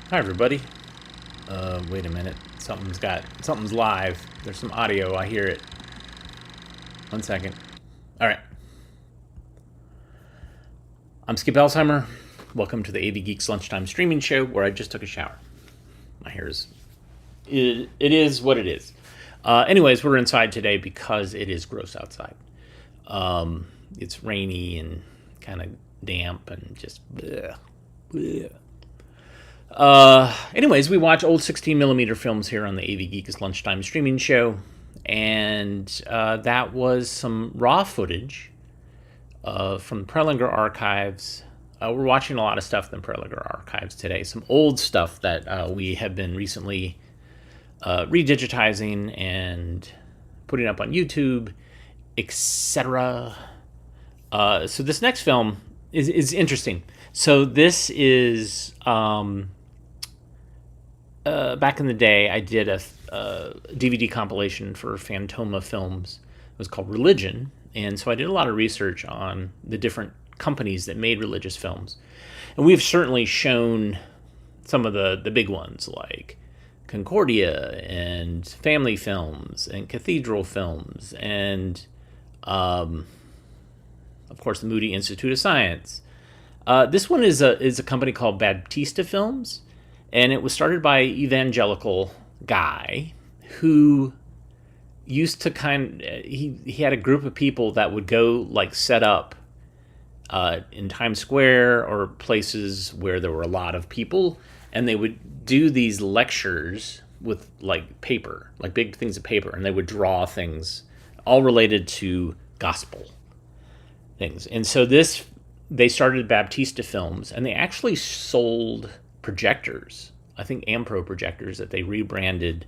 Hi everybody. Wait a minute. Something's live. There's some audio. I hear it. 1 second. All right. I'm Skip Alzheimer. Welcome to the AV Geeks Lunchtime Streaming Show, where I just took a shower. My hair is it is what it is. Anyways, we're inside today because it is gross outside. It's rainy and kind of damp and just bleh, bleh. Anyways, we watch old 16mm films here on the AV Geeks Lunchtime Streaming Show, and that was some raw footage from the Prelinger archives. We're watching a lot of stuff in the Prelinger archives today. Some old stuff that we have been recently redigitizing and putting up on YouTube, etc. So this next film is interesting. So this is back in the day, I did a DVD compilation for Fantoma Films. It was called Religion, and so I did a lot of research on the different companies that made religious films. And we've certainly shown some of the big ones like Concordia and Family Films and Cathedral Films and, of course, the Moody Institute of Science. This one is a company called Baptista Films, and it was started by an evangelical guy who used to he had a group of people that would go like set up in Times Square or places where there were a lot of people, and they would do these lectures with like paper, like big things of paper, and they would draw things all related to gospel things. And so they started Baptista Films, and they actually sold projectors, I think Ampro projectors, that they rebranded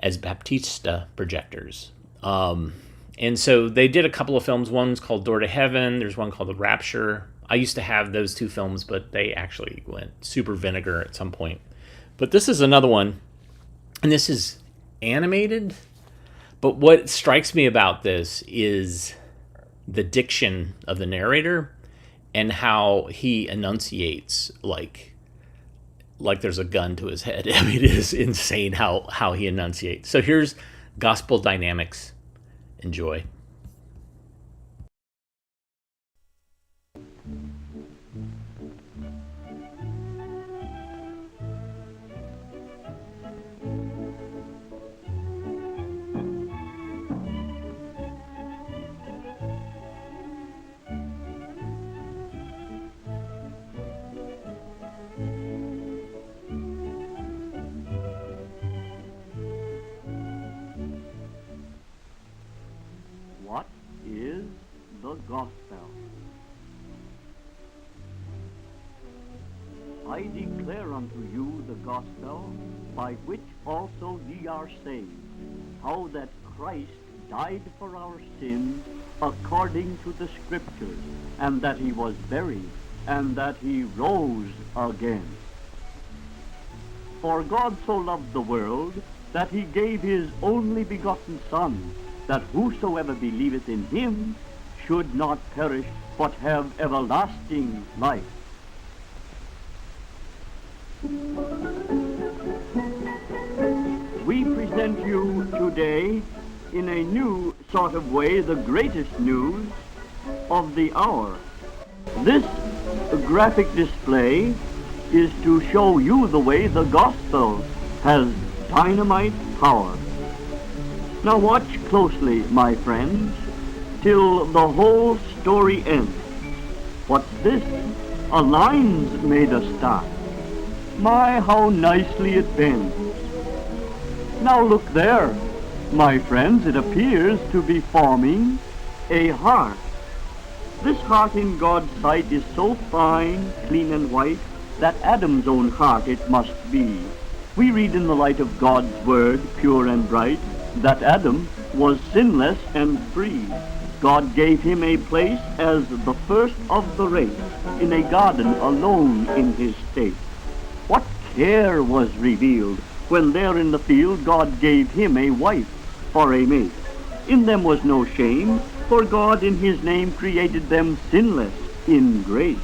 as Baptista projectors. And so they did a couple of films. One's called Door to Heaven. There's one called The Rapture. I used to have those two films, but they actually went super vinegar at some point. But this is another one, and this is animated. But what strikes me about this is the diction of the narrator and how he enunciates like there's a gun to his head. I mean, it is insane how he enunciates. So here's Gospel Dynamics. Enjoy. What is the gospel? I declare unto you the gospel, by which also ye are saved, how that Christ died for our sins according to the Scriptures, and that he was buried, and that he rose again. For God so loved the world, that he gave his only begotten Son, that whosoever believeth in him should not perish, but have everlasting life. We present you today, in a new sort of way, the greatest news of the hour. This graphic display is to show you the way the gospel has dynamite power. Now watch closely, my friends, till the whole story ends. What's this? A line's made a start. My, how nicely it bends. Now look there, my friends, it appears to be forming a heart. This heart in God's sight is so fine, clean and white, that Adam's own heart it must be. We read in the light of God's word, pure and bright, that Adam was sinless and free. God gave him a place as the first of the race, in a garden alone in his state. What care was revealed when there in the field God gave him a wife for a mate. In them was no shame, for God in his name created them sinless in grace.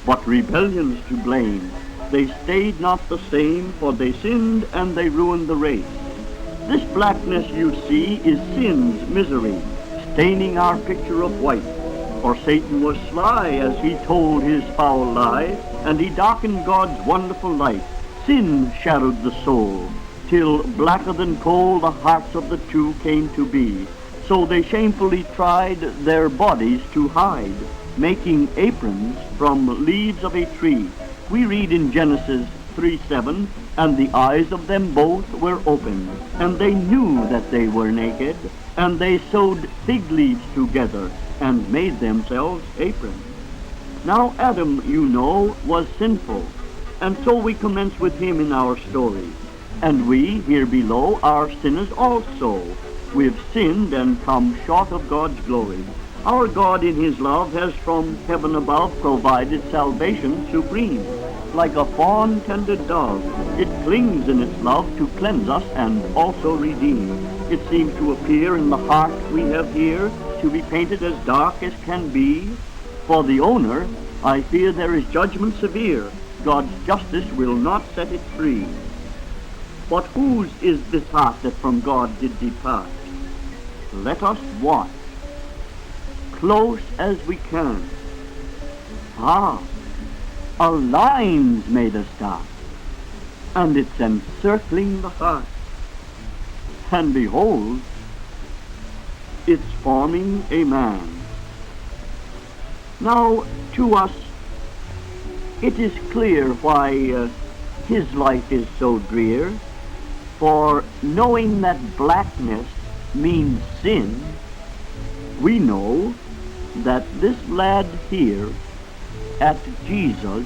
But rebellions to blame, They stayed not the same, for they sinned and they ruined the race. This blackness you see is sin's misery, staining our picture of white. For Satan was sly as he told his foul lie, and he darkened God's wonderful light. Sin shadowed the soul, till blacker than coal the hearts of the two came to be. So they shamefully tried their bodies to hide, making aprons from leaves of a tree. We read in Genesis 3:7, and the eyes of them both were opened, and they knew that they were naked, and they sewed fig leaves together, and made themselves aprons. Now Adam, you know, was sinful, and so we commence with him in our story. And we, here below, are sinners also. We've sinned and come short of God's glory. Our God in his love has from heaven above provided salvation supreme. Like a fawn-tended dove, it clings in its love to cleanse us and also redeem. It seems to appear in the heart we have here to be painted as dark as can be. For the owner, I fear there is judgment severe. God's justice will not set it free. But whose is this heart that from God did depart? Let us watch, close as we can. Ah, a line's made a stop, and it's encircling the heart. And behold, it's forming a man. Now, to us, it is clear why his life is so drear, for knowing that blackness means sin, we know that this lad here at Jesus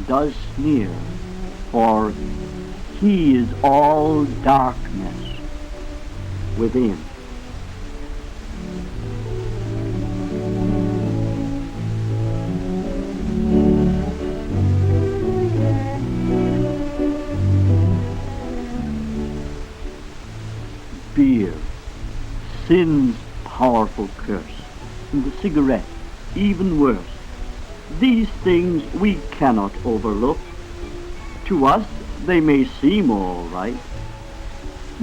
does sneer, for he is all darkness within. Beer, sin's powerful curse, and the cigarette, even worse. These things we cannot overlook. To us they may seem all right,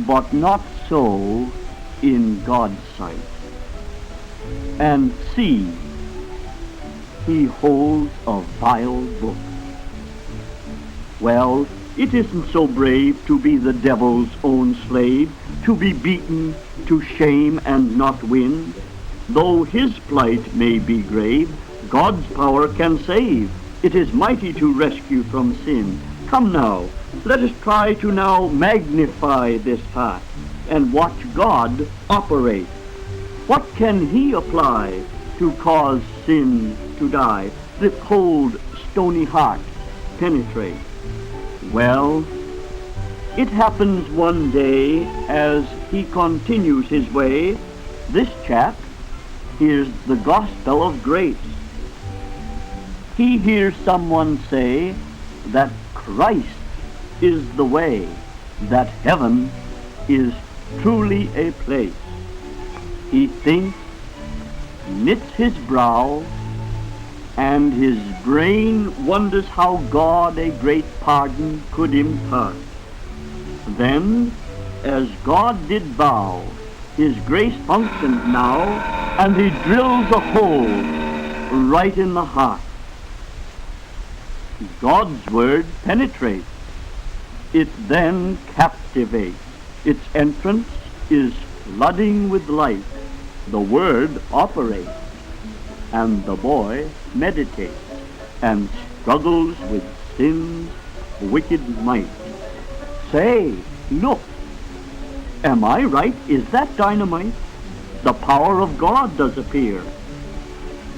but not so in God's sight. And see, he holds a vile book. Well, it isn't so brave to be the devil's own slave, to be beaten, to shame and not win. Though his plight may be grave, God's power can save. It is mighty to rescue from sin. Come now, let us try to now magnify this heart and watch God operate. What can he apply to cause sin to die, the cold, stony heart penetrate? Well, it happens one day as he continues his way, this chap hears the gospel of grace. He hears someone say that Christ is the way, that heaven is truly a place. He thinks, knits his brow, and his brain wonders how God a great pardon could impart. Then, as God did vow, his grace functions now, and he drills a hole right in the heart. God's word penetrates. It then captivates. Its entrance is flooding with light. The word operates, and the boy meditates and struggles with sin's wicked might. Say, look, am I right? Is that dynamite? The power of God does appear.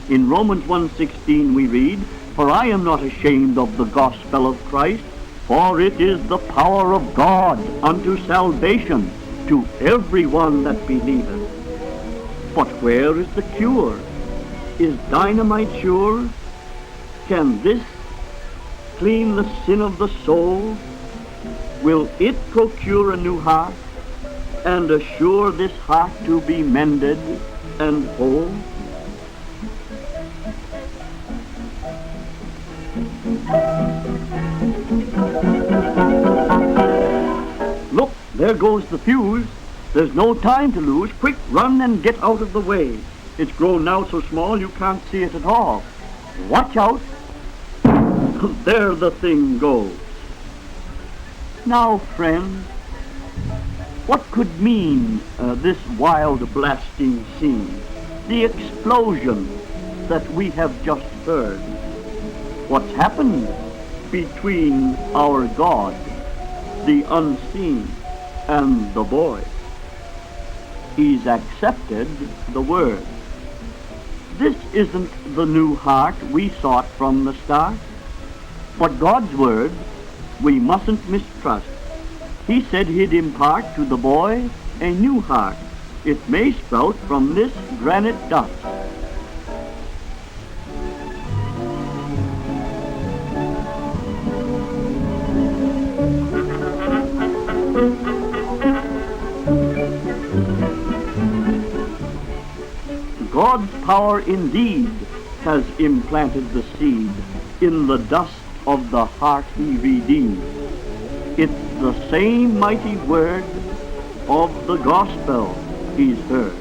In Romans 1:16 we read, "For I am not ashamed of the gospel of Christ, for it is the power of God unto salvation to everyone that believeth." But where is the cure? Is dynamite sure? Can this clean the sin of the soul? Will it procure a new heart and assure this heart to be mended and whole? There goes the fuse. There's no time to lose. Quick, run and get out of the way. It's grown now so small you can't see it at all. Watch out. There the thing goes. Now, friend, what could mean this wild blasting scene? The explosion that we have just heard. What's happened between our God, the unseen, and the boy? He's accepted the word. This isn't the new heart we sought from the start, but God's word we mustn't mistrust. He said he'd impart to the boy a new heart. It may sprout from this granite dust. God's power indeed has implanted the seed in the dust of the heart he redeemed. It's the same mighty word of the gospel he's heard.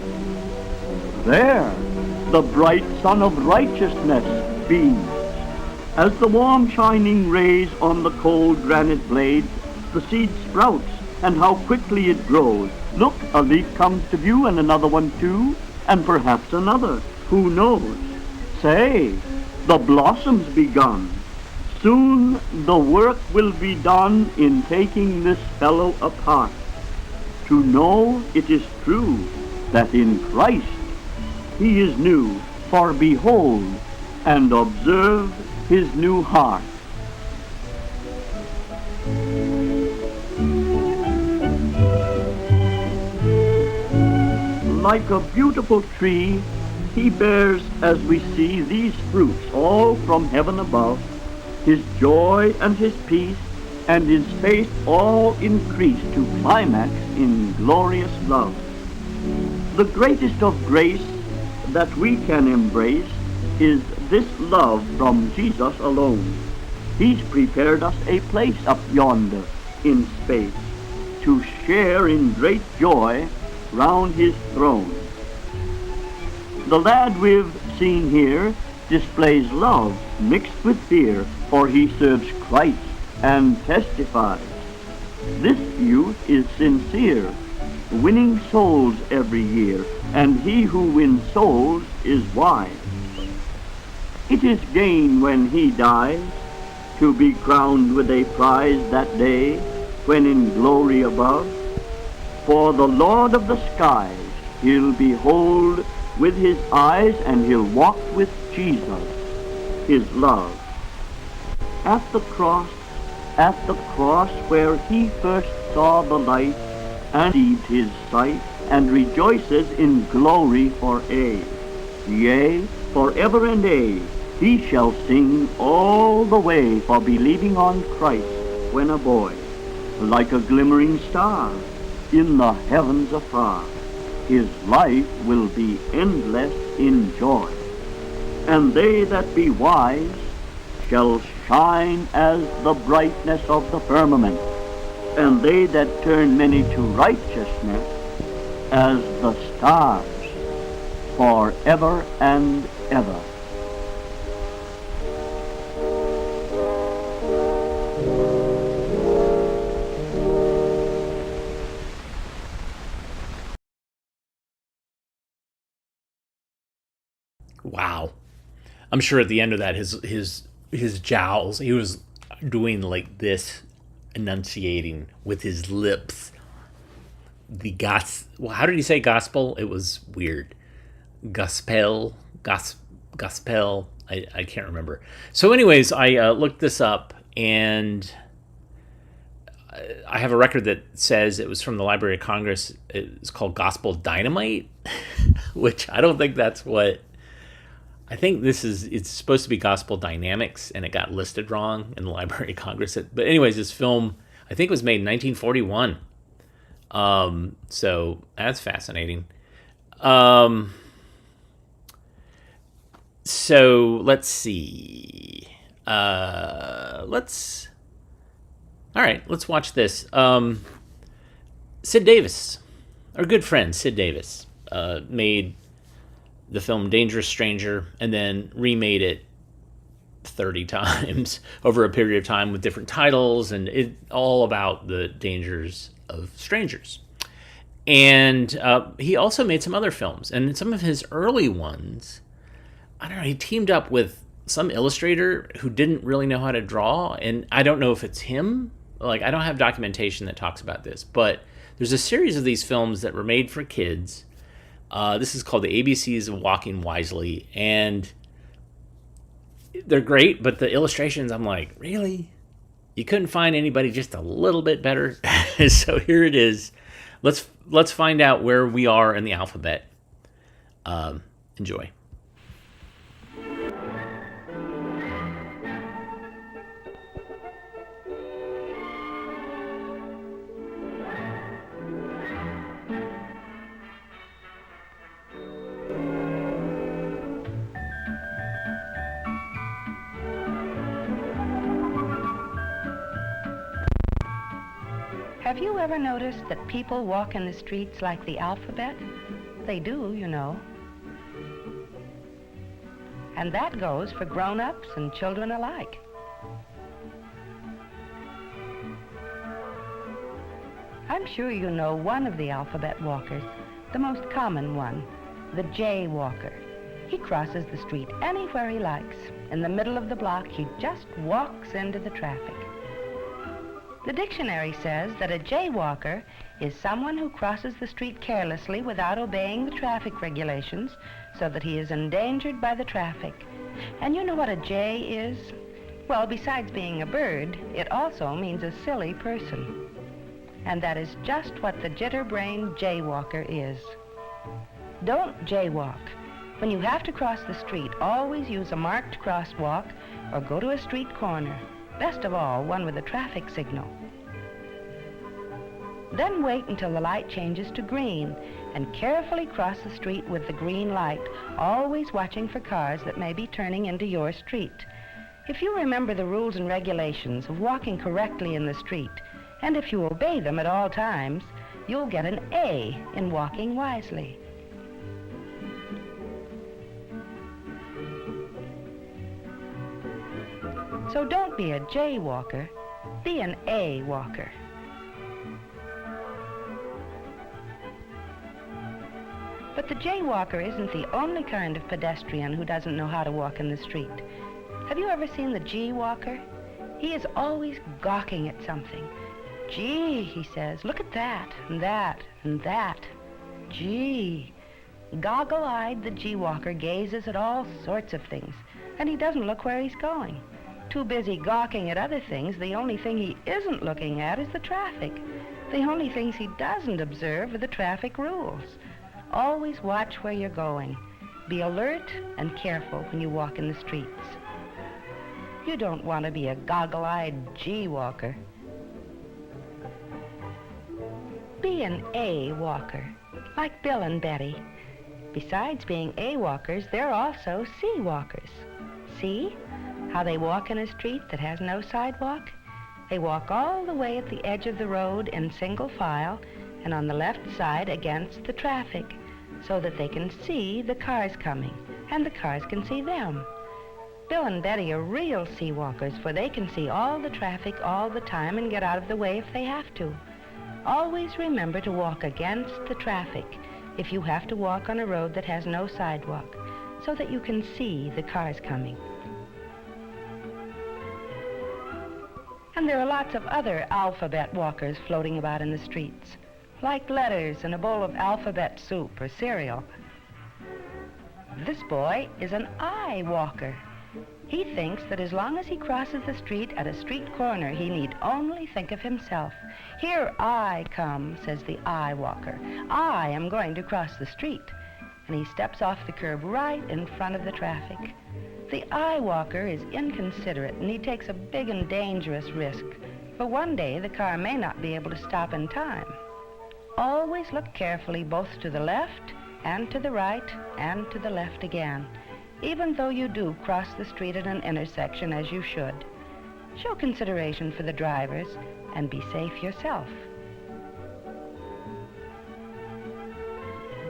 There, the bright sun of righteousness beams. As the warm shining rays on the cold granite blades, the seed sprouts, and how quickly it grows. Look, a leaf comes to view, and another one too, and perhaps another. Who knows? Say, the blossom's begun. Soon the work will be done in taking this fellow apart, to know it is true that in Christ he is new, for behold and observe his new heart. Like a beautiful tree, he bears, as we see, these fruits, all from heaven above, his joy and his peace, and his faith all increased to climax in glorious love. The greatest of grace that we can embrace is this love from Jesus alone. He's prepared us a place up yonder in space to share in great joy round his throne. The lad we've seen here displays love mixed with fear, for he serves Christ and testifies. This youth is sincere, winning souls every year, and he who wins souls is wise. It is gain when he dies, to be crowned with a prize that day, when in glory above. For the Lord of the skies he'll behold with his eyes, and he'll walk with Jesus, his love. At the cross where he first saw the light, and received his sight, and rejoices in glory for aye. Yea, forever and aye, he shall sing all the way for believing on Christ when a boy. Like a glimmering star in the heavens afar, his life will be endless in joy. And they that be wise shall shine as the brightness of the firmament, and they that turn many to righteousness as the stars forever and ever. Wow. I'm sure at the end of that, his jowls, he was doing like this, enunciating with his lips. Well, how did he say gospel? It was weird. Gospel. I can't remember. So anyways, I looked this up, and I have a record that says it was from the Library of Congress. It's called Gospel Dynamite, which I don't think that's what. I think it's supposed to be Gospel Dynamics, and it got listed wrong in the Library of Congress. But anyways, this film, I think, was made in 1941. So that's fascinating. So let's see. Let's watch this. Sid Davis, our good friend Sid Davis, made the film Dangerous Stranger and then remade it 30 times over a period of time with different titles, and it all about the dangers of strangers. And he also made some other films, and in some of his early ones, I don't know, he teamed up with some illustrator who didn't really know how to draw, and I don't know if it's him. Like, I don't have documentation that talks about this, but there's a series of these films that were made for kids. This is called The ABCs of Walking Wisely, and they're great, but the illustrations, I'm like, really? You couldn't find anybody just a little bit better? So here it is. Let's find out where we are in the alphabet. Enjoy. Have you ever noticed that people walk in the streets like the alphabet? They do, you know. And that goes for grown-ups and children alike. I'm sure you know one of the alphabet walkers, the most common one, the J walker. He crosses the street anywhere he likes. In the middle of the block, he just walks into the traffic. The dictionary says that a jaywalker is someone who crosses the street carelessly without obeying the traffic regulations so that he is endangered by the traffic. And you know what a jay is? Well, besides being a bird, it also means a silly person. And that is just what the jitter-brained jaywalker is. Don't jaywalk. When you have to cross the street, always use a marked crosswalk or go to a street corner. Best of all, one with a traffic signal. Then wait until the light changes to green and carefully cross the street with the green light, always watching for cars that may be turning into your street. If you remember the rules and regulations of walking correctly in the street, and if you obey them at all times, you'll get an A in walking wisely. So don't be a jaywalker, be an A walker. But the jaywalker isn't the only kind of pedestrian who doesn't know how to walk in the street. Have you ever seen the G walker? He is always gawking at something. Gee, he says, look at that, and that, and that. Gee. Goggle-eyed, the G walker gazes at all sorts of things, and he doesn't look where he's going. Too busy gawking at other things, the only thing he isn't looking at is the traffic. The only things he doesn't observe are the traffic rules. Always watch where you're going. Be alert and careful when you walk in the streets. You don't want to be a goggle-eyed G-walker. Be an A-walker, like Bill and Betty. Besides being A-walkers, they're also C-walkers. See how they walk in a street that has no sidewalk? They walk all the way at the edge of the road in single file and on the left side against the traffic so that they can see the cars coming and the cars can see them. Bill and Betty are real sea-walkers, for they can see all the traffic all the time and get out of the way if they have to. Always remember to walk against the traffic if you have to walk on a road that has no sidewalk so that you can see the cars coming. And there are lots of other alphabet walkers floating about in the streets, like letters in a bowl of alphabet soup or cereal. This boy is an I walker. He thinks that as long as he crosses the street at a street corner, he need only think of himself. Here I come, says the I walker. I am going to cross the street. And he steps off the curb right in front of the traffic. The I walker is inconsiderate, and he takes a big and dangerous risk. For one day, the car may not be able to stop in time. Always look carefully both to the left and to the right and to the left again, even though you do cross the street at an intersection as you should. Show consideration for the drivers and be safe yourself.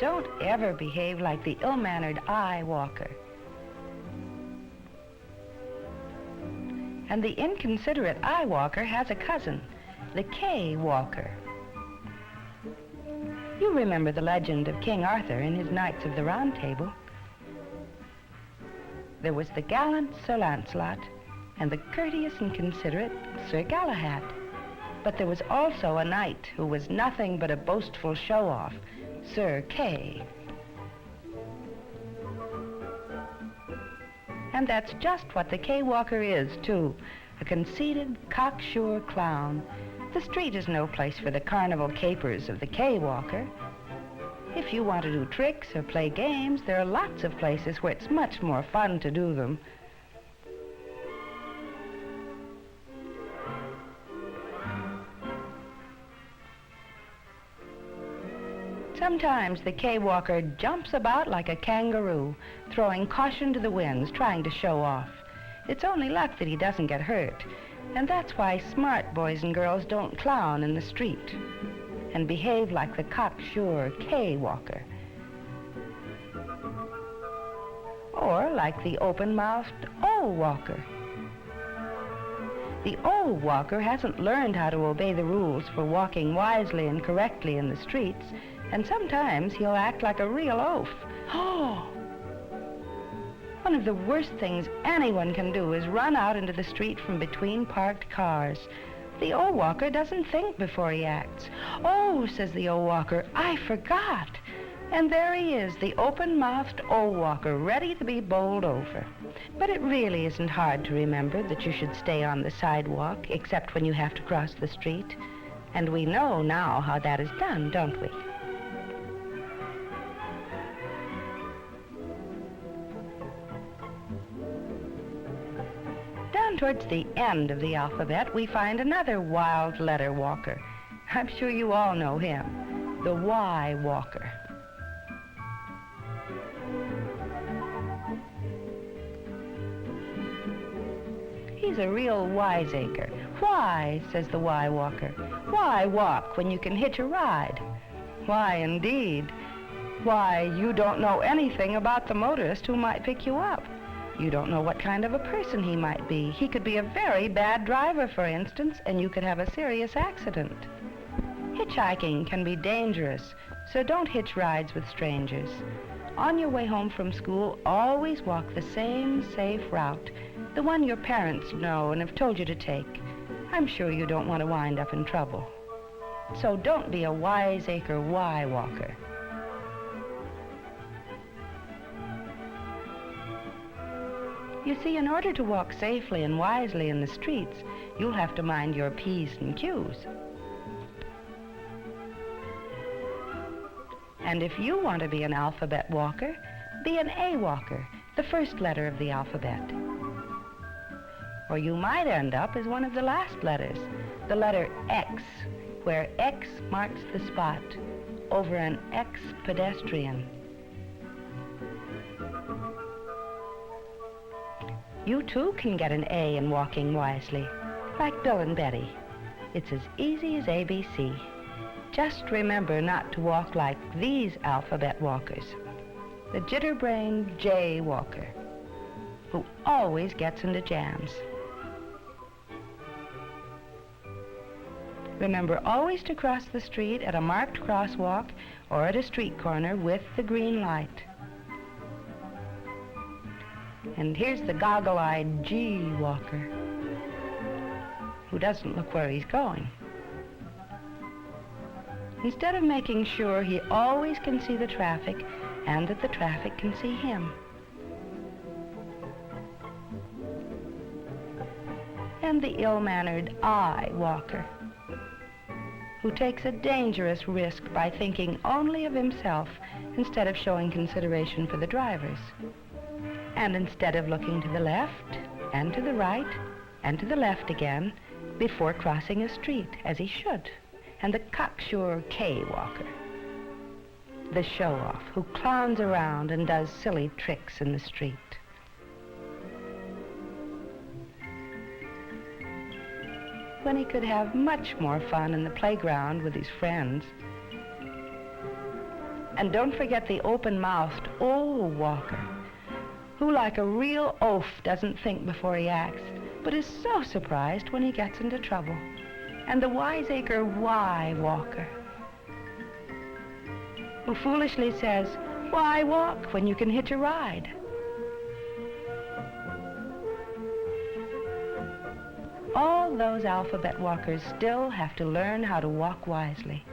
don't ever behave like the ill-mannered I walker. And the inconsiderate I walker has a cousin, the K walker. You remember the legend of King Arthur in his Knights of the Round Table. There was the gallant Sir Lancelot and the courteous and considerate Sir Galahad. But there was also a knight who was nothing but a boastful show-off, Sir Kay. And that's just what the K-walker is, too, a conceited, cocksure clown. The street is no place for the carnival capers of the K-walker. If you want to do tricks or play games, there are lots of places where it's much more fun to do them. Sometimes the K-walker jumps about like a kangaroo, throwing caution to the winds, trying to show off. It's only luck that he doesn't get hurt, and that's why smart boys and girls don't clown in the street and behave like the cocksure K-walker. Or like the open-mouthed O-walker. The O-walker hasn't learned how to obey the rules for walking wisely and correctly in the streets, and sometimes he'll act like a real oaf. Oh! One of the worst things anyone can do is run out into the street from between parked cars. The O-walker doesn't think before he acts. Oh, says the O-walker, I forgot. And there he is, the open-mouthed O-walker, ready to be bowled over. But it really isn't hard to remember that you should stay on the sidewalk, except when you have to cross the street. And we know now how that is done, don't we? Down towards the end of the alphabet, we find another wild letter walker. I'm sure you all know him, the Y walker. He's a real wiseacre. Why, says the Y walker, why walk when you can hitch a ride? Why, indeed. Why, you don't know anything about the motorist who might pick you up. You don't know what kind of a person he might be. He could be a very bad driver, for instance, and you could have a serious accident. Hitchhiking can be dangerous, so don't hitch rides with strangers. On your way home from school, always walk the same safe route, the one your parents know and have told you to take. I'm sure you don't want to wind up in trouble. So don't be a wiseacre Y walker. You see, in order to walk safely and wisely in the streets, you'll have to mind your P's and Q's. And if you want to be an alphabet walker, be an A walker, the first letter of the alphabet. Or you might end up as one of the last letters, the letter X, where X marks the spot over an ex-pedestrian. You too can get an A in walking wisely, like Bill and Betty. It's as easy as ABC. Just remember not to walk like these alphabet walkers, the jitterbrained J walker, who always gets into jams. Remember always to cross the street at a marked crosswalk or at a street corner with the green light. And here's the goggle-eyed G walker, who doesn't look where he's going. Instead of making sure he always can see the traffic and that the traffic can see him. And the ill-mannered I walker, who takes a dangerous risk by thinking only of himself instead of showing consideration for the drivers. And instead of looking to the left and to the right and to the left again before crossing a street, as he should. And the cocksure K walker, the show-off who clowns around and does silly tricks in the street. When he could have much more fun in the playground with his friends. And don't forget the open-mouthed old walker, who like a real oaf doesn't think before he acts, but is so surprised when he gets into trouble. And the wiseacre why walker, who foolishly says, why walk when you can hitch a ride? All those alphabet walkers still have to learn how to walk wisely.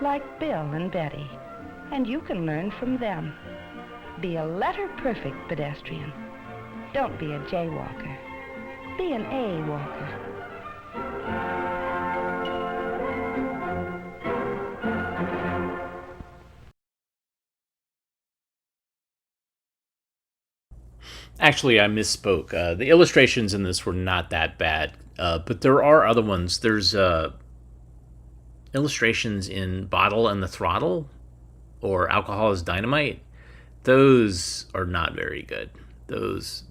Like Bill and Betty, and you can learn from them. Be a letter-perfect pedestrian. Don't be a jaywalker. Be an A walker. Actually, I misspoke. The illustrations in this were not that bad, but there are other ones. There's illustrations in Bottle and the Throttle or Alcohol is Dynamite. Those are not very good. Those,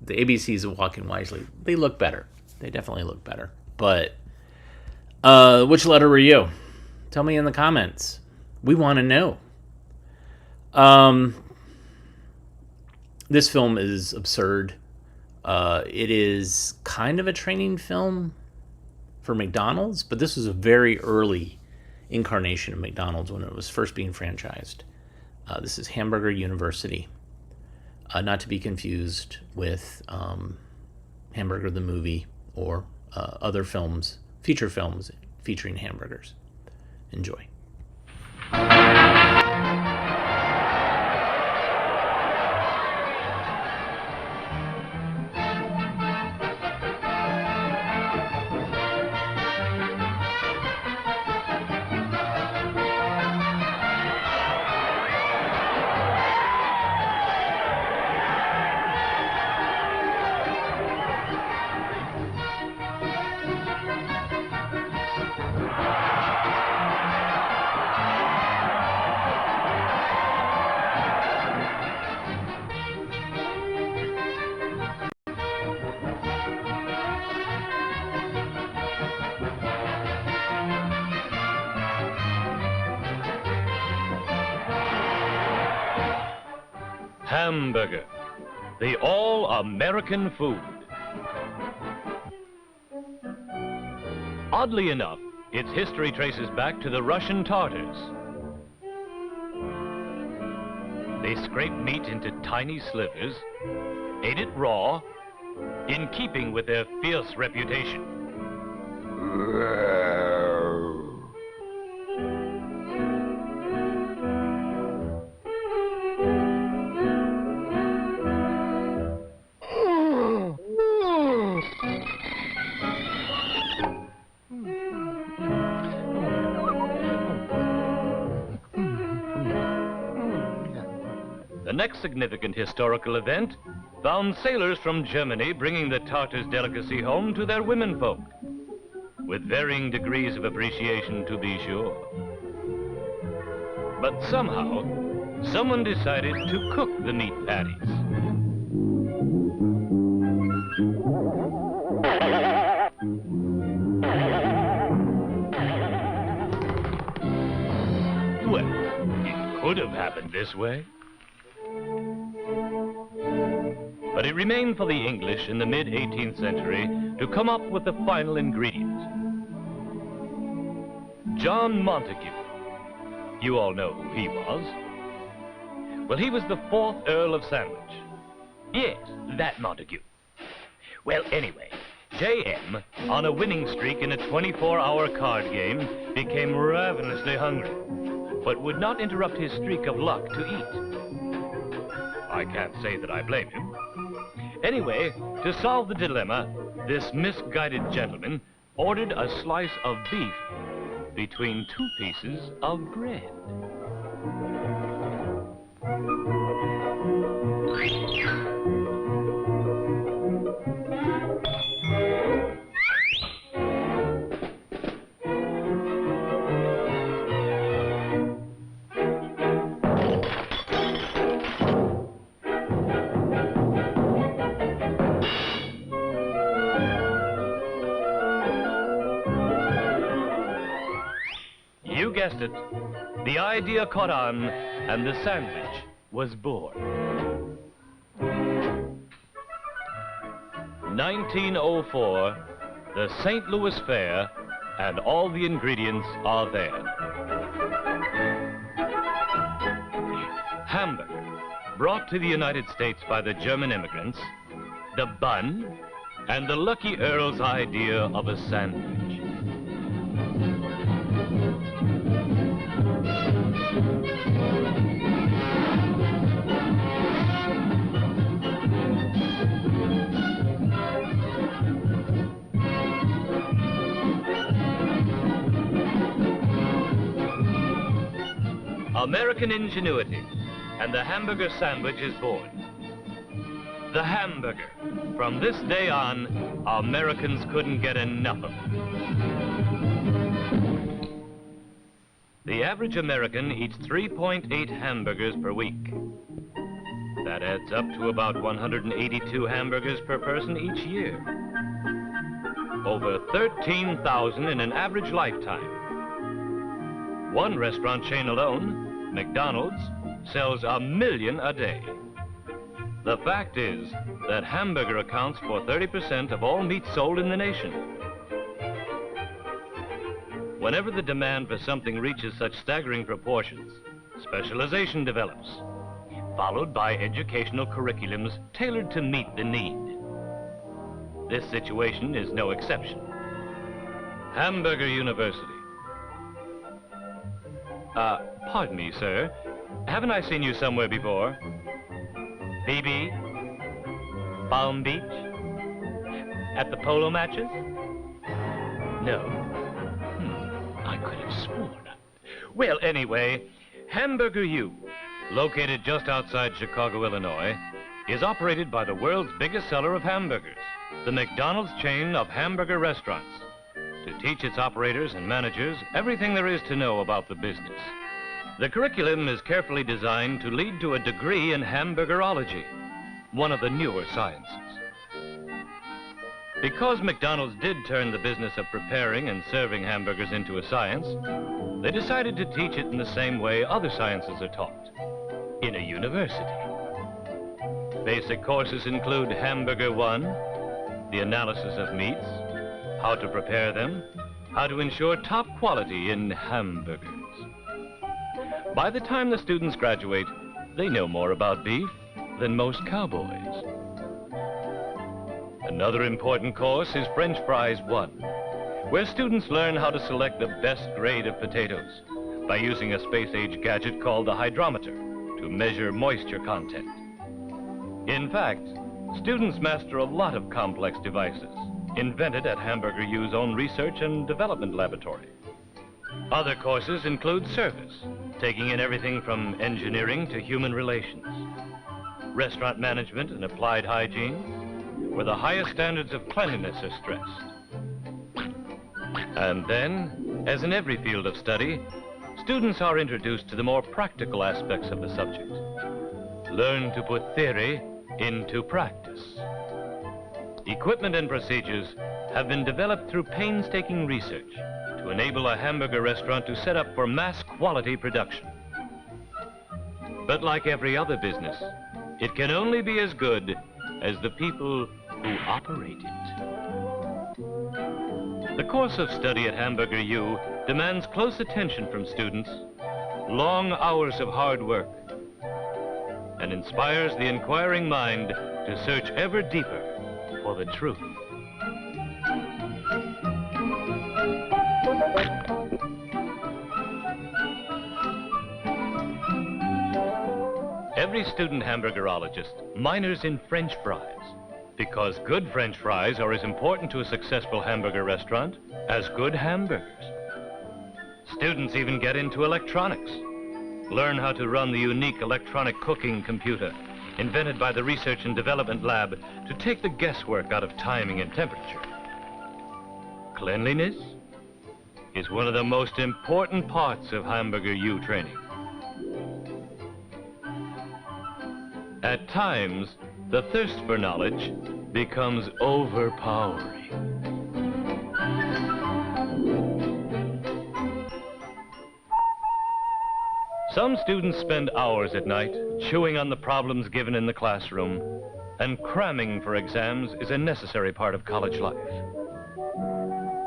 the ABCs of Walking Wisely, they look better. They definitely look better. But which letter were you? Tell me in the comments. We want to know. This film is absurd. It is kind of a training film for McDonald's, but this was a very early incarnation of McDonald's when it was first being franchised. This is Hamburger University, not to be confused with Hamburger the movie or other films, feature films featuring hamburgers. Enjoy. Hamburger, the all-American food. Oddly enough, its history traces back to the Russian Tartars. They scraped meat into tiny slivers, ate it raw, in keeping with their fierce reputation. The next significant historical event found sailors from Germany bringing the Tartars' delicacy home to their womenfolk, with varying degrees of appreciation, to be sure. But somehow, someone decided to cook the meat patties. Well, it could have happened this way. But it remained for the English in the mid-18th century to come up with the final ingredient. John Montague. You all know who he was. Well, he was the 4th Earl of Sandwich. Yes, that Montague. Well, anyway, J.M., on a winning streak in a 24-hour card game, became ravenously hungry, but would not interrupt his streak of luck to eat. I can't say that I blame him. Anyway, to solve the dilemma, this misguided gentleman ordered a slice of beef between 2 pieces of bread. guessed it, the idea caught on, and the sandwich was born. 1904, the St. Louis Fair, and all the ingredients are there. Hamburger, brought to the United States by the German immigrants, the bun, and the Lucky Earl's idea of a sandwich. American ingenuity, and the hamburger sandwich is born. The hamburger. From this day on, Americans couldn't get enough of it. The average American eats 3.8 hamburgers per week. That adds up to about 182 hamburgers per person each year. Over 13,000 in an average lifetime. One restaurant chain alone, McDonald's, sells 1 million a day. The fact is that hamburger accounts for 30% of all meat sold in the nation. Whenever the demand for something reaches such staggering proportions, specialization develops, followed by educational curriculums tailored to meet the need. This situation is no exception. Hamburger University. Pardon me, sir. Haven't I seen you somewhere before? BB? Palm Beach? At the polo matches? No. I could have sworn. Well, anyway, Hamburger U, located just outside Chicago, Illinois, is operated by the world's biggest seller of hamburgers, the McDonald's chain of hamburger restaurants, to teach its operators and managers everything there is to know about the business. The curriculum is carefully designed to lead to a degree in hamburgerology, one of the newer sciences. Because McDonald's did turn the business of preparing and serving hamburgers into a science, they decided to teach it in the same way other sciences are taught, in a university. Basic courses include Hamburger 1, the analysis of meats, how to prepare them, how to ensure top quality in hamburgers. By the time the students graduate, they know more about beef than most cowboys. Another important course is French Fries 1, where students learn how to select the best grade of potatoes by using a space-age gadget called the hydrometer to measure moisture content. In fact, students master a lot of complex devices invented at Hamburger U's own research and development laboratory. Other courses include service, taking in everything from engineering to human relations, restaurant management and applied hygiene, where the highest standards of cleanliness are stressed. And then, as in every field of study, students are introduced to the more practical aspects of the subject. Learn to put theory into practice. Equipment and procedures have been developed through painstaking research to enable a hamburger restaurant to set up for mass quality production. But like every other business, it can only be as good as the people who operate it. The course of study at Hamburger U demands close attention from students, long hours of hard work, and inspires the inquiring mind to search ever deeper for the truth. Every student hamburgerologist minors in French fries, because good French fries are as important to a successful hamburger restaurant as good hamburgers. Students even get into electronics, learn how to run the unique electronic cooking computer invented by the Research and Development Lab to take the guesswork out of timing and temperature. Cleanliness is one of the most important parts of Hamburger U training. At times, the thirst for knowledge becomes overpowering. Some students spend hours at night chewing on the problems given in the classroom, and cramming for exams is a necessary part of college life.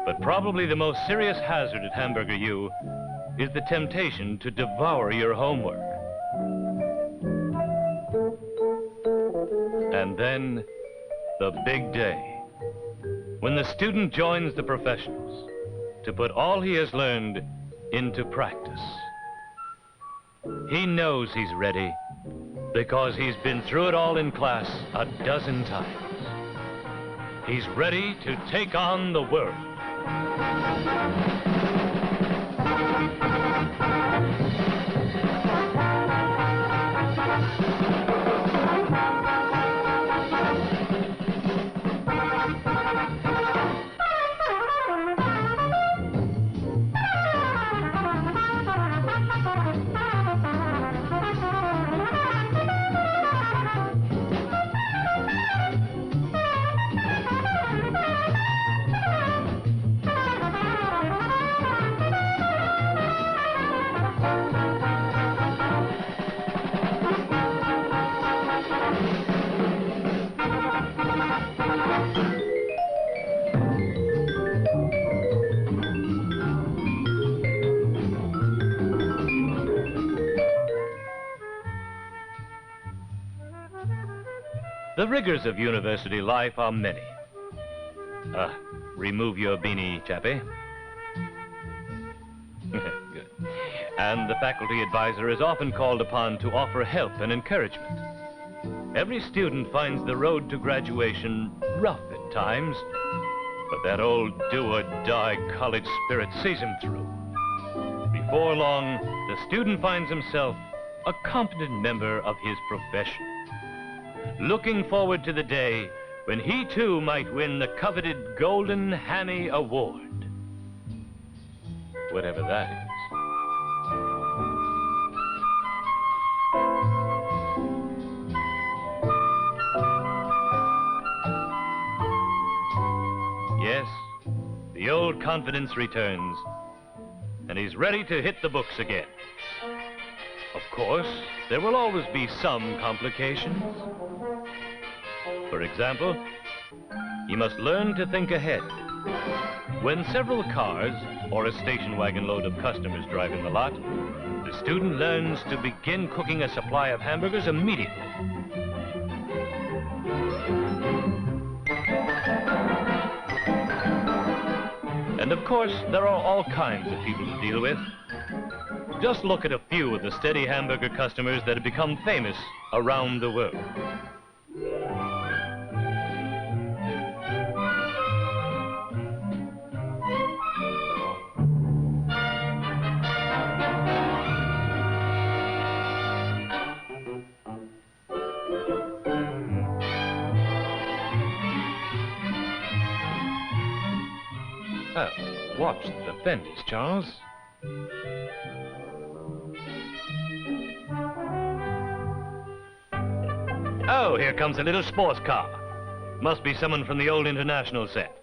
But probably the most serious hazard at Hamburger U is the temptation to devour your homework. And then, the big day, when the student joins the professionals to put all he has learned into practice. He knows he's ready because he's been through it all in class a dozen times. He's ready to take on the world. The rigors of university life are many. Remove your beanie, chappie. Good. And the faculty advisor is often called upon to offer help and encouragement. Every student finds the road to graduation rough at times, but that old do-or-die college spirit sees him through. Before long, the student finds himself a competent member of his profession, looking forward to the day when he too might win the coveted Golden Hammy Award. Whatever that is. Yes, the old confidence returns, and he's ready to hit the books again. Of course, there will always be some complications. For example, he must learn to think ahead. When several cars or a station wagon load of customers drive in the lot, the student learns to begin cooking a supply of hamburgers immediately. And of course, there are all kinds of people to deal with. Just look at a few of the steady hamburger customers that have become famous around the world. Watch the fenders, Charles. Oh, here comes a little sports car. Must be someone from the old international set.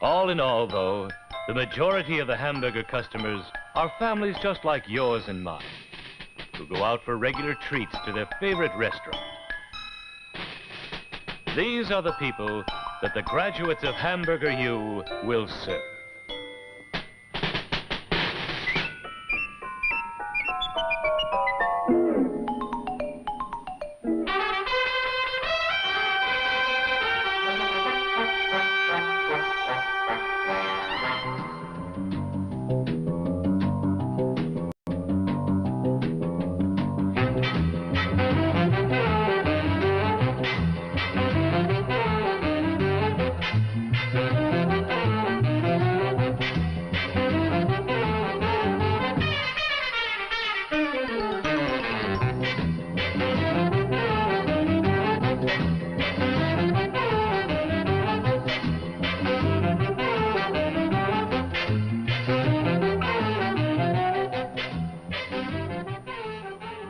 All in all, though, the majority of the hamburger customers are families just like yours and mine, who go out for regular treats to their favorite restaurant. These are the people that the graduates of Hamburger U will serve.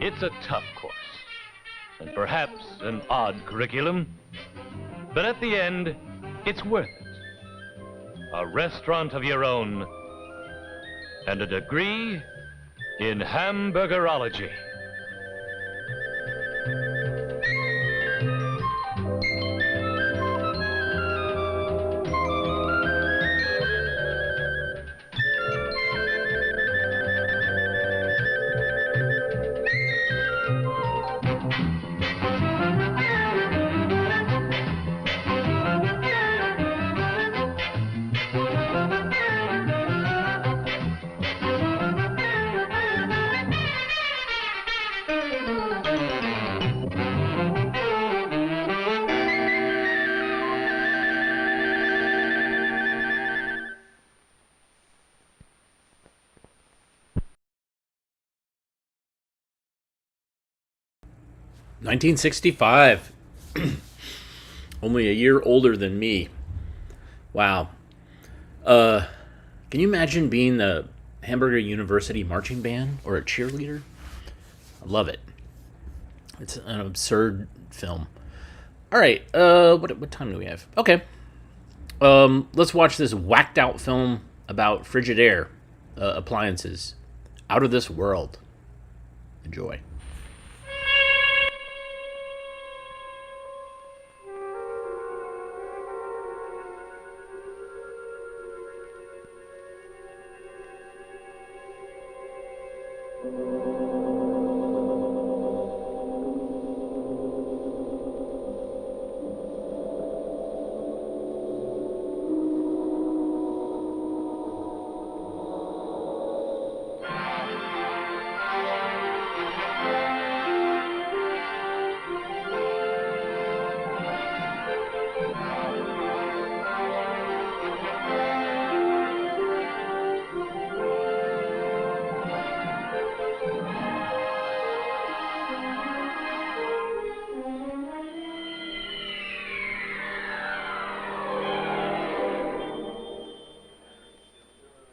It's a tough course, and perhaps an odd curriculum, but at the end, it's worth it. A restaurant of your own, and a degree in hamburgerology. "1965." Only a year older than me. Wow. Can you imagine being the Hamburger University marching band or a cheerleader? I love it. It's an absurd film. All right. What time do we have? Okay. Let's watch this whacked out film about Frigidaire appliances. Out of this world. Enjoy.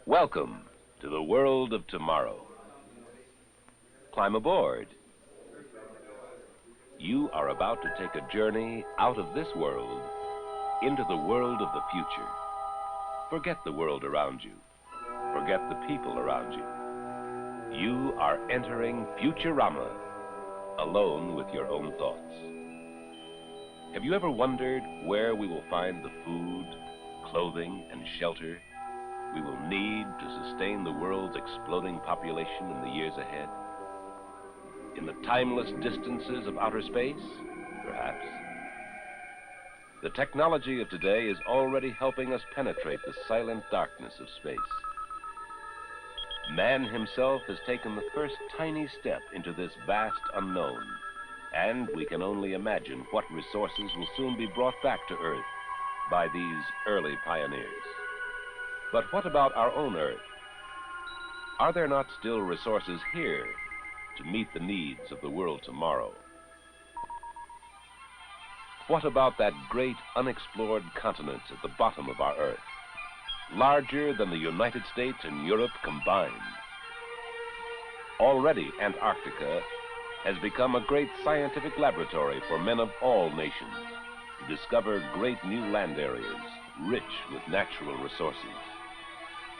Welcome to the world of tomorrow. Climb aboard. You are about to take a journey out of this world into the world of the future. Forget the world around you. Forget the people around you. You are entering Futurama, alone with your own thoughts. Have you ever wondered where we will find the food, clothing, and shelter we will need to sustain the world's exploding population in the years ahead? In the timeless distances of outer space, perhaps. The technology of today is already helping us penetrate the silent darkness of space. Man himself has taken the first tiny step into this vast unknown, and we can only imagine what resources will soon be brought back to Earth by these early pioneers. But what about our own Earth? Are there not still resources here to meet the needs of the world tomorrow? What about that great unexplored continent at the bottom of our Earth, larger than the United States and Europe combined? Already, Antarctica has become a great scientific laboratory for men of all nations to discover great new land areas rich with natural resources.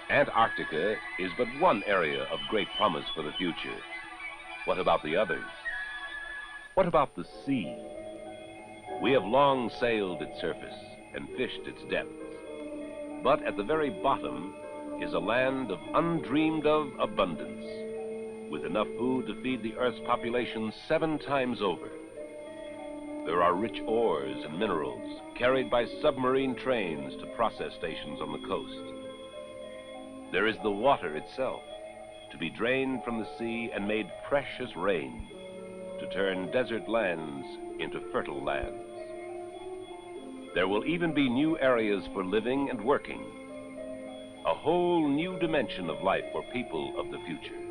Antarctica is but one area of great promise for the future. What about the others? What about the sea? We have long sailed its surface and fished its depths. But at the very bottom is a land of undreamed of abundance, with enough food to feed the Earth's population 7 times over. There are rich ores and minerals carried by submarine trains to process stations on the coast. There is the water itself, to be drained from the sea and made fresh as rain, to turn desert lands into fertile lands. There will even be new areas for living and working, a whole new dimension of life for people of the future.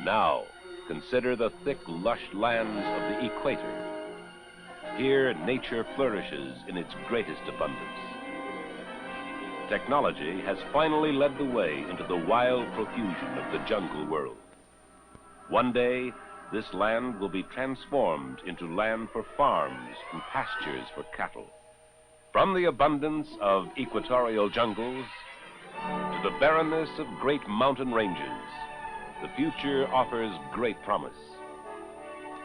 Now, consider the thick, lush lands of the equator. Here, nature flourishes in its greatest abundance. Technology has finally led the way into the wild profusion of the jungle world. One day, this land will be transformed into land for farms and pastures for cattle. From the abundance of equatorial jungles to the barrenness of great mountain ranges, the future offers great promise.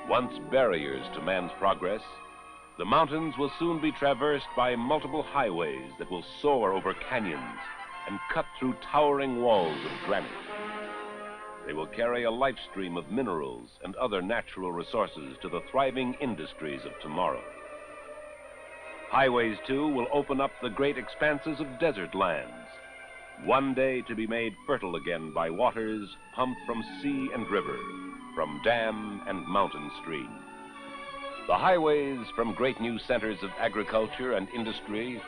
Once barriers to man's progress, the mountains will soon be traversed by multiple highways that will soar over canyons and cut through towering walls of granite. They will carry a life stream of minerals and other natural resources to the thriving industries of tomorrow. Highways, too, will open up the great expanses of desert lands, one day to be made fertile again by waters pumped from sea and river, from dam and mountain stream. The highways from great new centers of agriculture and industry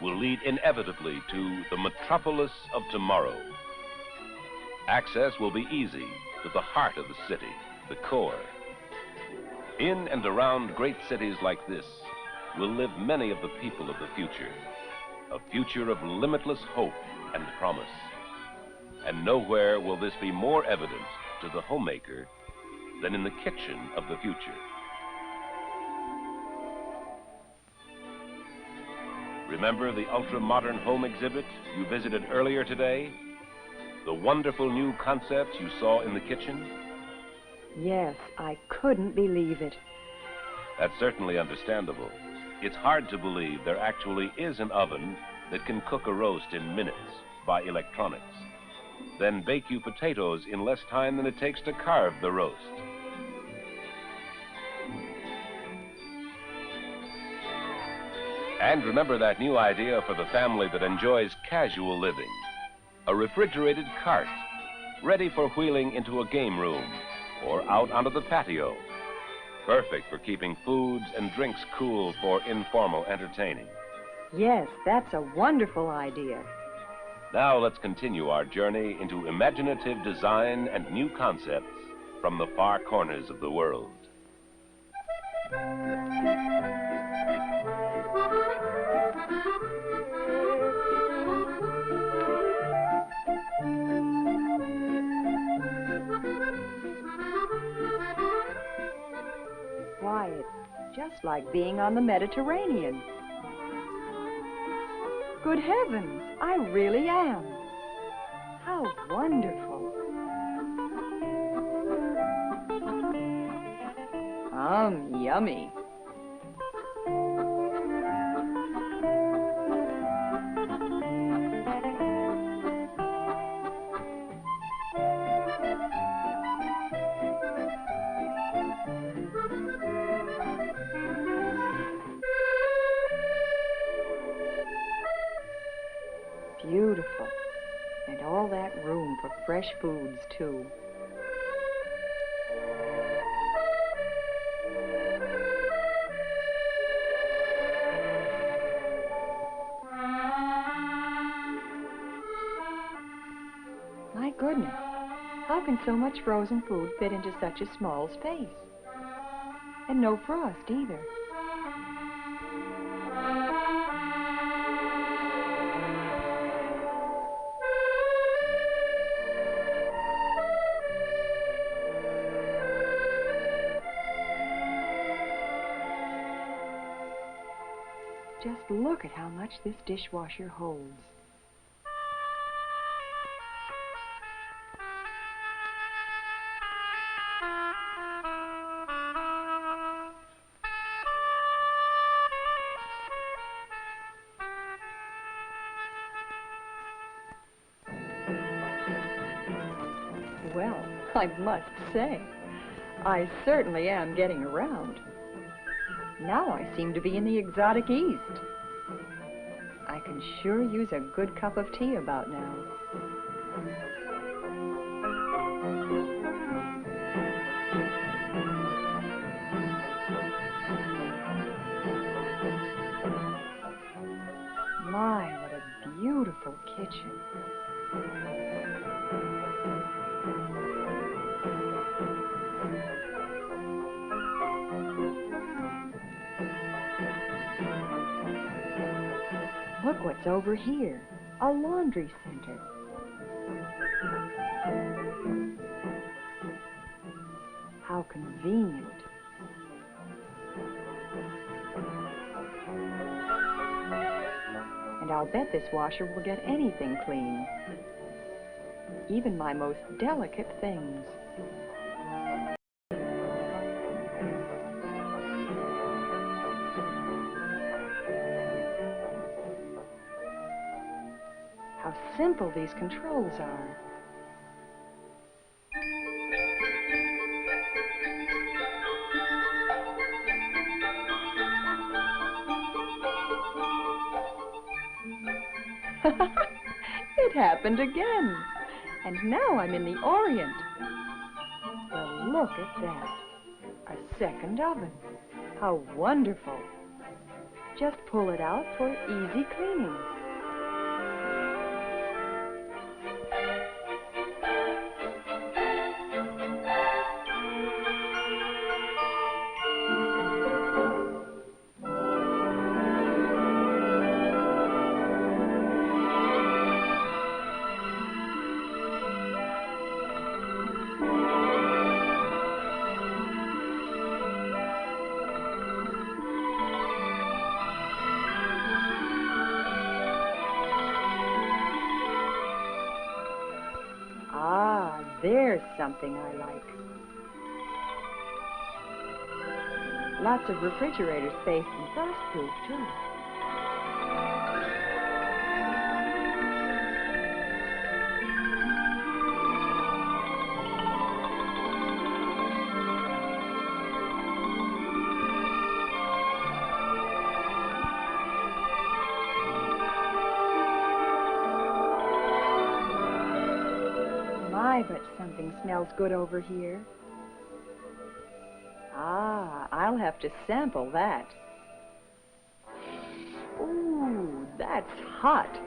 will lead inevitably to the metropolis of tomorrow. Access will be easy to the heart of the city, the core. In and around great cities like this will live many of the people of the future, a future of limitless hope and promise. And nowhere will this be more evident to the homemaker than in the kitchen of the future. Remember the ultra-modern home exhibit you visited earlier today? The wonderful new concepts you saw in the kitchen? Yes, I couldn't believe it. That's certainly understandable. It's hard to believe there actually is an oven that can cook a roast in minutes by electronics, then bake you potatoes in less time than it takes to carve the roast. And remember that new idea for the family that enjoys casual living. A refrigerated cart, ready for wheeling into a game room or out onto the patio. Perfect for keeping foods and drinks cool for informal entertaining. Yes, that's a wonderful idea. Now let's continue our journey into imaginative design and new concepts from the far corners of the world. Why, it's just like being on the Mediterranean. Good heavens, I really am. How wonderful. Yummy. Beautiful. And all that room for fresh foods, too. My goodness, how can so much frozen food fit into such a small space? And no frost, either. Just look at how much this dishwasher holds. Well, I must say, I certainly am getting around. Now I seem to be in the exotic East. I can sure use a good cup of tea about now. My, what a beautiful kitchen. Look what's over here, a laundry center. How convenient. And I'll bet this washer will get anything clean. Even my most delicate things. How simple these controls are. It happened again. And now I'm in the Orient. Well, look at that. A second oven. How wonderful. Just pull it out for easy cleaning. There's something I like. Lots of refrigerator space and frostproof, too. But something smells good over here. Ah, I'll have to sample that. Ooh, that's hot.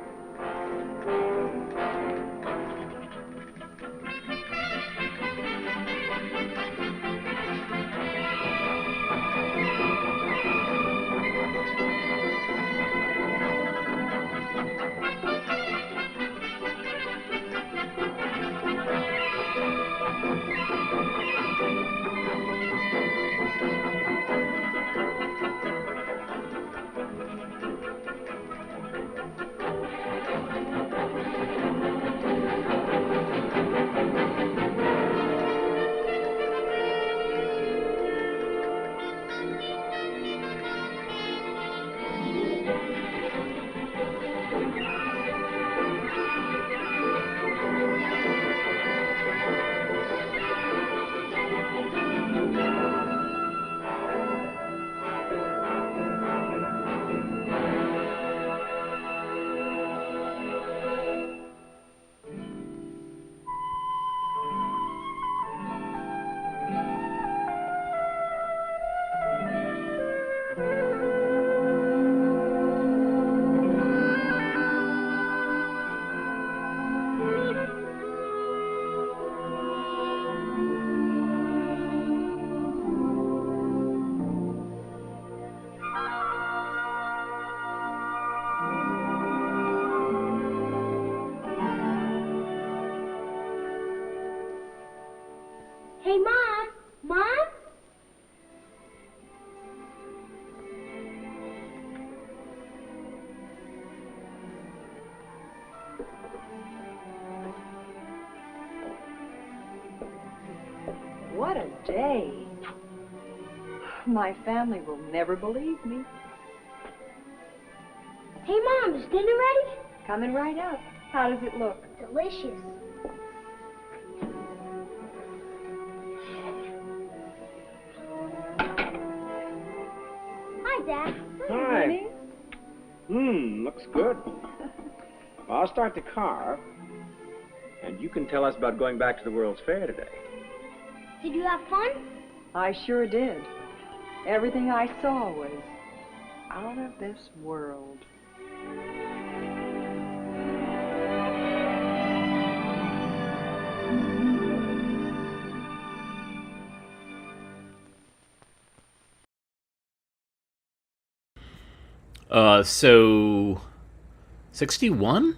Hey, Mom! Mom? What a day. My family will never believe me. Hey, Mom, is dinner ready? Coming right up. How does it look? Delicious. Hi, Dad. Honey. Looks good. I'll start the car, and you can tell us about going back to the World's Fair today. Did you have fun? I sure did. Everything I saw was out of this world. So 61?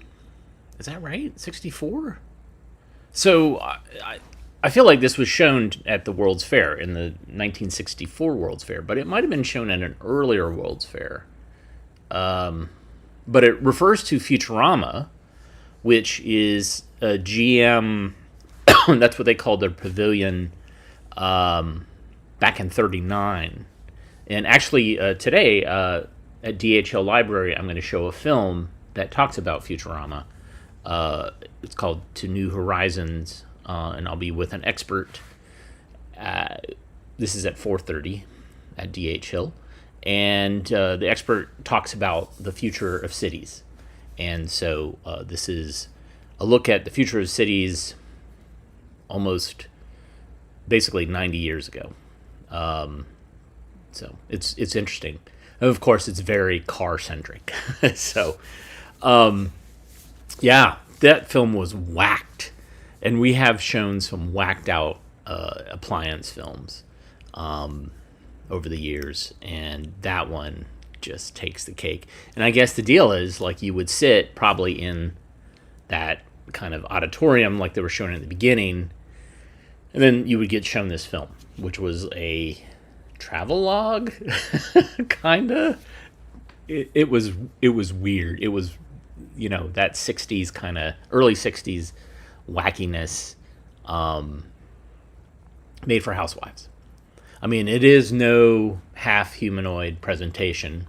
Is that right? 64? So I feel like this was shown at the World's Fair, in the 1964 World's Fair, but it might have been shown at an earlier World's Fair. But it refers to Futurama, which is a GM. That's what they called their pavilion back in '39. And actually, today at DHL Library, I'm going to show a film that talks about Futurama. It's called To New Horizons, and I'll be with an expert. This is at 4:30 at DHL. And the expert talks about the future of cities. And so this is a look at the future of cities almost basically 90 years ago. So it's interesting. And of course, it's very car-centric. So, yeah, that film was whacked. And we have shown some whacked out appliance films over the years, and that one just takes the cake. And I guess the deal is, like, you would sit probably in that kind of auditorium like they were showing at the beginning, and then you would get shown this film, which was a travelogue, kind of. It was weird. It was, that 60s kind of, early 60s wackiness, made for housewives. I mean, it is no half humanoid presentation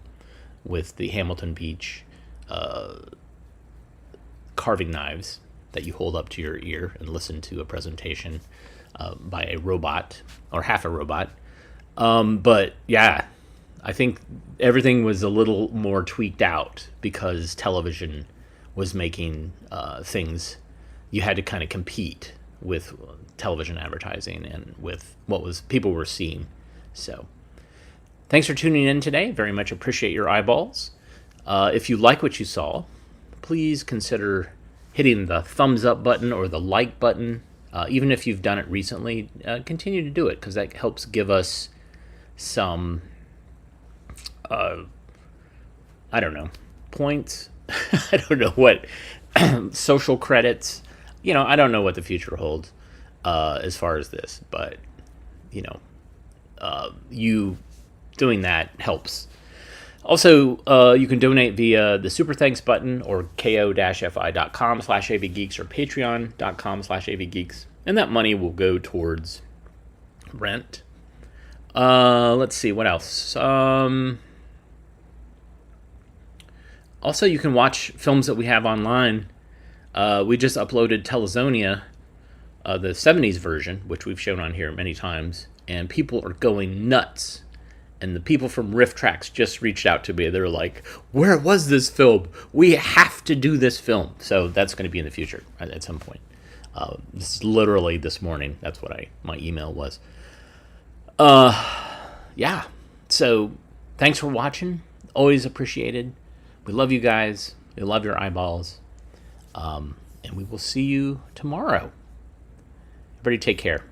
with the Hamilton Beach carving knives that you hold up to your ear and listen to a presentation by a robot or half a robot. But yeah, I think everything was a little more tweaked out because television was making things. You had to kind of compete with television advertising and with what was people were seeing. So thanks for tuning in today. Very much appreciate your eyeballs. If you like what you saw, please consider hitting the thumbs up button or the like button. Even if you've done it recently, continue to do it, because that helps give us some I don't know, points. I don't know what social credits. I don't know what the future holds as far as this, but you doing that helps. Also, you can donate via the Super Thanks button or ko-fi.com/avgeeks or patreon.com/avgeeks, and that money will go towards rent. Let's see, what else? Also, you can watch films that we have online. We just uploaded Telezonia, the 70s version, which we've shown on here many times, and people are going nuts. And the people from Riff Tracks just reached out to me. They're like, where was this film? We have to do this film. So that's going to be in the future at some point. This is literally this morning. That's what my email was. Yeah. So thanks for watching. Always appreciated. We love you guys. We love your eyeballs. And we will see you tomorrow. Everybody take care.